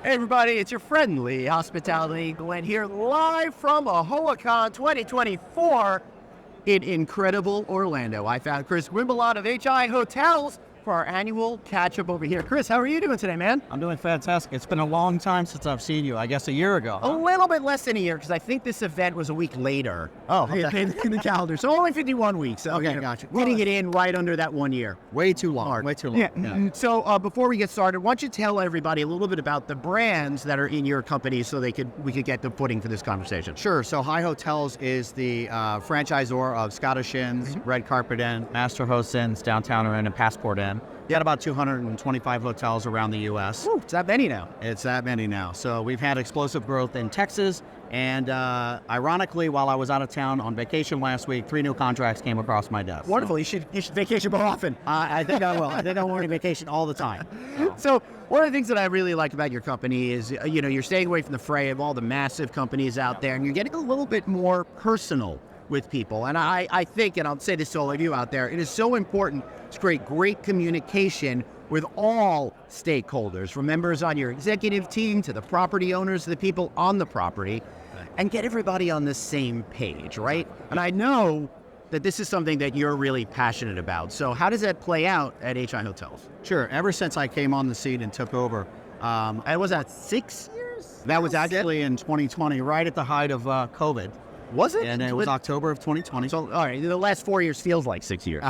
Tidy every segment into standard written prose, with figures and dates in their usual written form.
Hey everybody, it's your friendly hospitality Glenn here, live from AAHOA 2024 in incredible Orlando. I found Chris Guimbellot of HI Hotels for our annual catch-up over here. Chris, how are you doing today, man? I'm doing fantastic. It's been a long time since I've seen you. I guess a year ago. A little bit less than a year, because I think this event was a week later. Oh, okay. in the calendar. So only 51 weeks. So, Okay, gotcha. Getting it in right under that 1 year. Way too long. Way too long. Yeah. So before we get started, why don't you tell everybody a little bit about the brands that are in your company so we could get the footing for this conversation. Sure. So High Hotels is the franchisor of Scottish Inns, Red Carpet Inn, Master Host Inns, Downtown Inn, and Passport Inn. We got about 225 hotels around the U.S. Ooh, it's that many now. It's that many now. So we've had explosive growth in Texas. And ironically, while I was out of town on vacation last week, 3 new contracts came across my desk. Wonderful. You should vacation more often. I think I will. I think I want to vacation all the time. So one of the things that I really like about your company is, you're staying away from the fray of all the massive companies out there, and you're getting a little bit more personal with people. And I think, and I'll say this to all of you out there, it is so important to create great communication with all stakeholders, from members on your executive team to the property owners to the people on the property, and get everybody on the same page, right? And I know that this is something that you're really passionate about. So how does that play out at HI Hotels? Sure. Ever since I came on the scene and took over, And was that 6 years? that was actually in 2020, right at the height of COVID. Was it? And it was October of 2020. So, all right, the last 4 years feels like 6 years.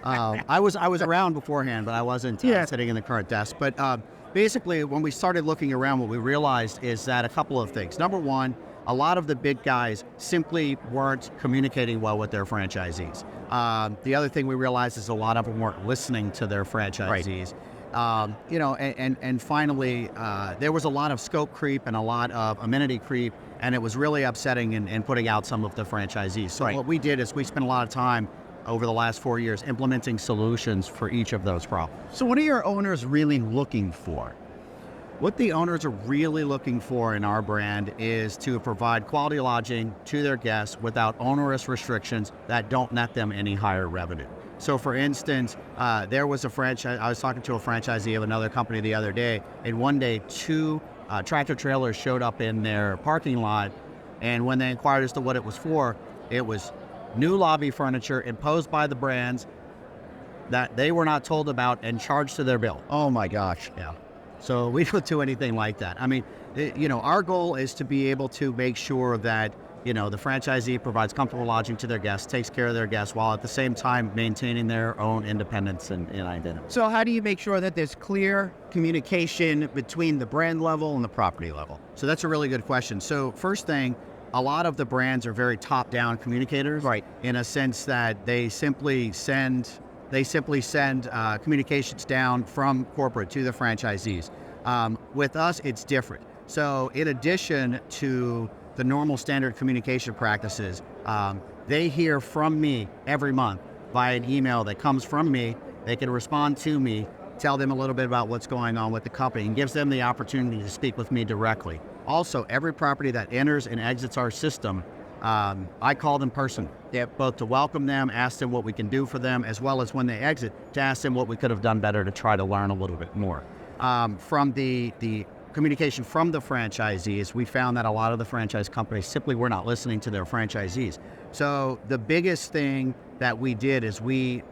I was around beforehand, but I wasn't sitting in the current desk. But basically, when we started looking around, what we realized is that a couple of things. Number one, a lot of the big guys simply weren't communicating well with their franchisees. The other thing we realized is a lot of them weren't listening to their franchisees. Right. And finally, there was a lot of scope creep and a lot of amenity creep, and it was really upsetting and putting out some of the franchisees. So Right. what we did is we spent a lot of time over the last 4 years implementing solutions for each of those problems. So what are your owners really looking for? What the owners are really looking for in our brand is to provide quality lodging to their guests without onerous restrictions that don't net them any higher revenue. So for instance, there was a franchise, I was talking to a franchisee of another company the other day, and one day 2 tractor trailers showed up in their parking lot, and when they inquired as to what it was for, it was new lobby furniture imposed by the brands that they were not told about and charged to their bill. Oh my gosh. Yeah. So we don't do anything like that. I mean, our goal is to be able to make sure that, the franchisee provides comfortable lodging to their guests, takes care of their guests, while at the same time maintaining their own independence and identity. So how do you make sure that there's clear communication between the brand level and the property level? So that's a really good question. So first thing, a lot of the brands are very top-down communicators, Right. in a sense that they simply send communications down from corporate to the franchisees. With us, it's different. So in addition to the normal standard communication practices, they hear from me every month via an email that comes from me. They can respond to me, tell them a little bit about what's going on with the company, and gives them the opportunity to speak with me directly. Also, every property that enters and exits our system, I call them personally. Both to welcome them, ask them what we can do for them, as well as when they exit, to ask them what we could have done better to try to learn a little bit more. From the communication from the franchisees, we found that a lot of the franchise companies simply were not listening to their franchisees. So the biggest thing that we did is we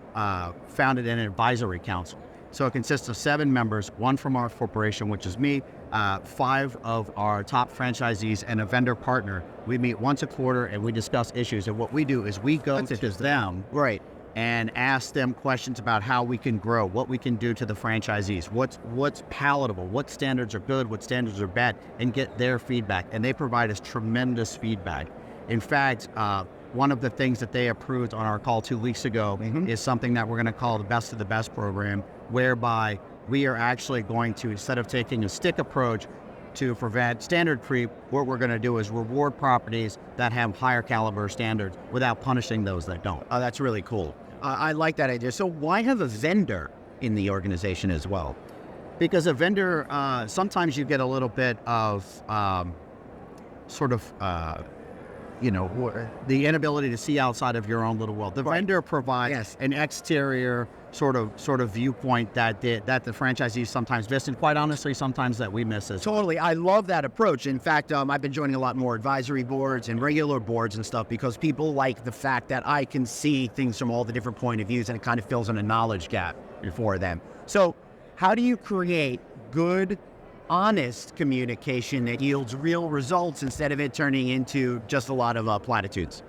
founded an advisory council. So it consists of 7 members, 1 from our corporation, which is me, 5 of our top franchisees, and a vendor partner. We meet once a quarter and we discuss issues. And what we do is we go to them, Right. and ask them questions about how we can grow, what we can do to the franchisees, what's palatable, what standards are good, what standards are bad, and get their feedback. And they provide us tremendous feedback. In fact, one of the things that they approved on our call 2 weeks ago is something that we're going to call the Best of the Best program, whereby we are actually going to, instead of taking a stick approach to prevent standard creep, what we're going to do is reward properties that have higher caliber standards without punishing those that don't. Oh, that's really cool. I like that idea. So why have a vendor in the organization as well? Because a vendor, sometimes you get a little bit of the inability to see outside of your own little world. The vendor provides an exterior sort of viewpoint that the franchisees sometimes miss, and quite honestly, sometimes that we miss as well. Totally. I love that approach. In fact, I've been joining a lot more advisory boards and regular boards and stuff because people like the fact that I can see things from all the different point of views, and it kind of fills in a knowledge gap for them. So how do you create good, honest communication that yields real results instead of it turning into just a lot of platitudes?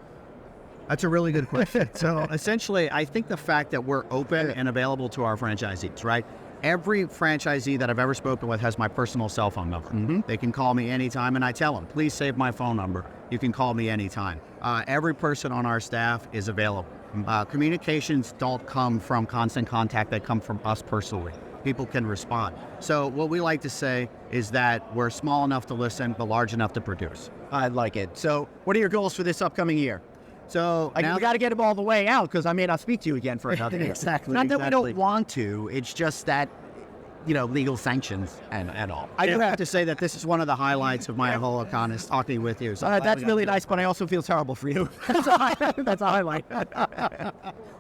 That's a really good question. So essentially, I think the fact that we're open and available to our franchisees, right? Every franchisee that I've ever spoken with has my personal cell phone number. Mm-hmm. They can call me anytime, and I tell them, please save my phone number. You can call me anytime. Every person on our staff is available. Communications don't come from constant contact, they come from us personally. People can respond. So what we like to say is that we're small enough to listen, but large enough to produce. I like it. So what are your goals for this upcoming year? So Like, now we got to get them all the way out because I may not speak to you again for another year. Exactly. Not that we exactly. don't want to. It's just that, legal sanctions and all. I do have to say that this is one of the highlights of my whole con is talking with you. So That's really nice, but I also feel terrible for you. That's a highlight.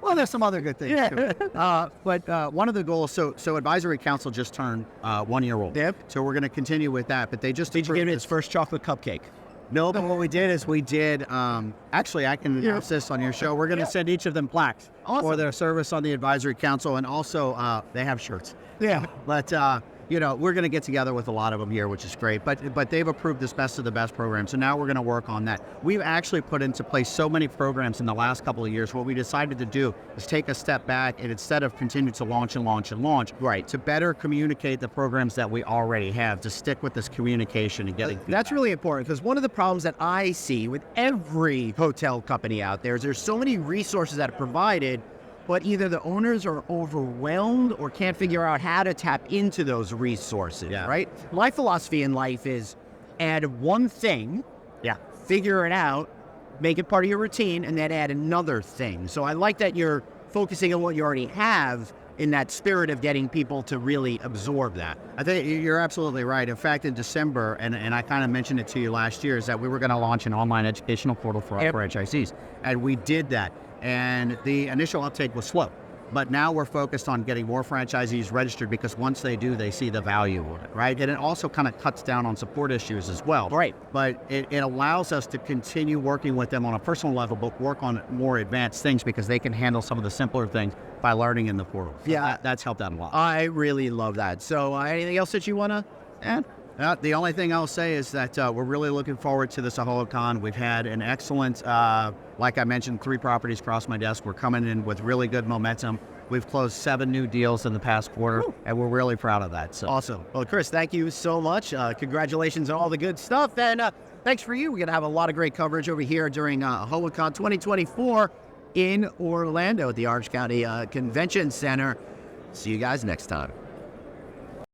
Well, there's some other good things Yeah. too. But one of the goals, so Advisory Council just turned 1 year old. Yep. So we're going to continue with that. But they just Did you give it its first chocolate cupcake? No, but what we did is actually I can announce this on your show. We're going to send each of them plaques for their service on the Advisory Council, and also they have shirts. Yeah. But we're going to get together with a lot of them here, which is great. But they've approved this best of the best program, so now we're going to work on that. We've actually put into place so many programs in the last couple of years. What we decided to do is take a step back, and instead of continue to launch and launch and launch, Right. to better communicate the programs that we already have, to stick with this communication and getting. That's really important because one of the problems that I see with every hotel company out there is there's so many resources that are provided, but either the owners are overwhelmed or can't figure out how to tap into those resources, Yeah. right? My philosophy in life is add one thing, Yeah. figure it out, make it part of your routine, and then add another thing. So I like that you're focusing on what you already have in that spirit of getting people to really absorb that. I think you're absolutely right. In fact, in December, and I kind of mentioned it to you last year, is that we were going to launch an online educational portal for our Yep. franchisees. And we did that. And the initial uptake was slow. But now we're focused on getting more franchisees registered because once they do, they see the value of it, right? And it also kind of cuts down on support issues as well. Right. But it allows us to continue working with them on a personal level, but work on more advanced things because they can handle some of the simpler things by learning in the portal. So Yeah. that's helped out a lot. I really love that. So anything else that you want to add? The only thing I'll say is that we're really looking forward to this AAHOA Con. We've had an excellent, like I mentioned, 3 properties cross my desk. We're coming in with really good momentum. We've closed 7 new deals in the past quarter, and we're really proud of that. So. Awesome. Well, Chris, thank you so much. Congratulations on all the good stuff. And thanks for you. We're going to have a lot of great coverage over here during AAHOA Con 2024 in Orlando at the Orange County Convention Center. See you guys next time.